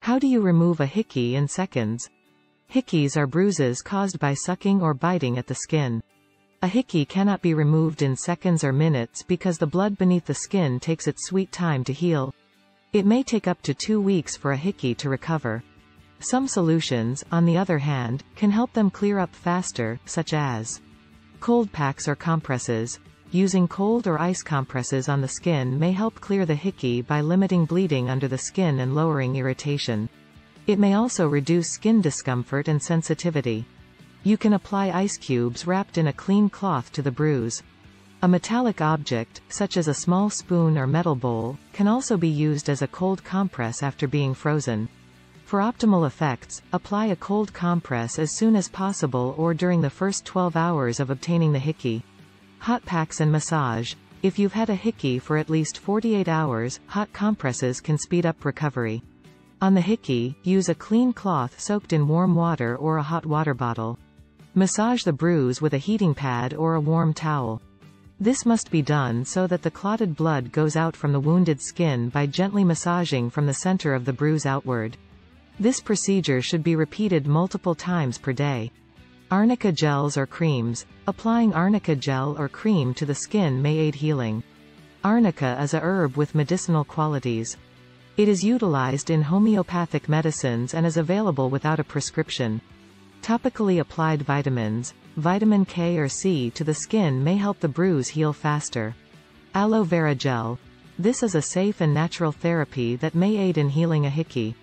How do you remove a hickey in seconds? Hickeys are bruises caused by sucking or biting at the skin. A hickey cannot be removed in seconds or minutes because the blood beneath the skin takes its sweet time to heal. It may take up to 2 weeks for a hickey to recover. Some solutions, on the other hand, can help them clear up faster, such as cold packs or compresses. Using cold or ice compresses on the skin may help clear the hickey by limiting bleeding under the skin and lowering irritation. It may also reduce skin discomfort and sensitivity. You can apply ice cubes wrapped in a clean cloth to the bruise. A metallic object, such as a small spoon or metal bowl, can also be used as a cold compress after being frozen. For optimal effects, apply a cold compress as soon as possible or during the first 12 hours of obtaining the hickey. Hot packs and massage. If you've had a hickey for at least 48 hours, hot compresses can speed up recovery. On the hickey, use a clean cloth soaked in warm water or a hot water bottle. Massage the bruise with a heating pad or a warm towel. This must be done so that the clotted blood goes out from the wounded skin by gently massaging from the center of the bruise outward. This procedure should be repeated multiple times per day. Arnica gels or creams. Applying arnica gel or cream to the skin may aid healing. Arnica is a herb with medicinal qualities. It is utilized in homeopathic medicines and is available without a prescription. Topically applied vitamins, vitamin K or C to the skin may help the bruise heal faster. Aloe vera gel. This is a safe and natural therapy that may aid in healing a hickey.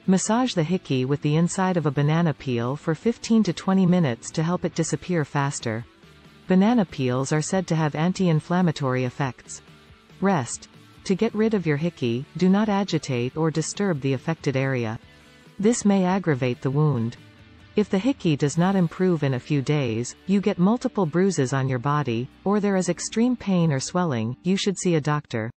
Massage the hickey with the inside of a banana peel for 15 to 20 minutes to help it disappear faster. Banana peels are said to have anti-inflammatory effects. Rest. To get rid of your hickey, do not agitate or disturb the affected area. This may aggravate the wound. If the hickey does not improve in a few days, you get multiple bruises on your body, or there is extreme pain or swelling, you should see a doctor.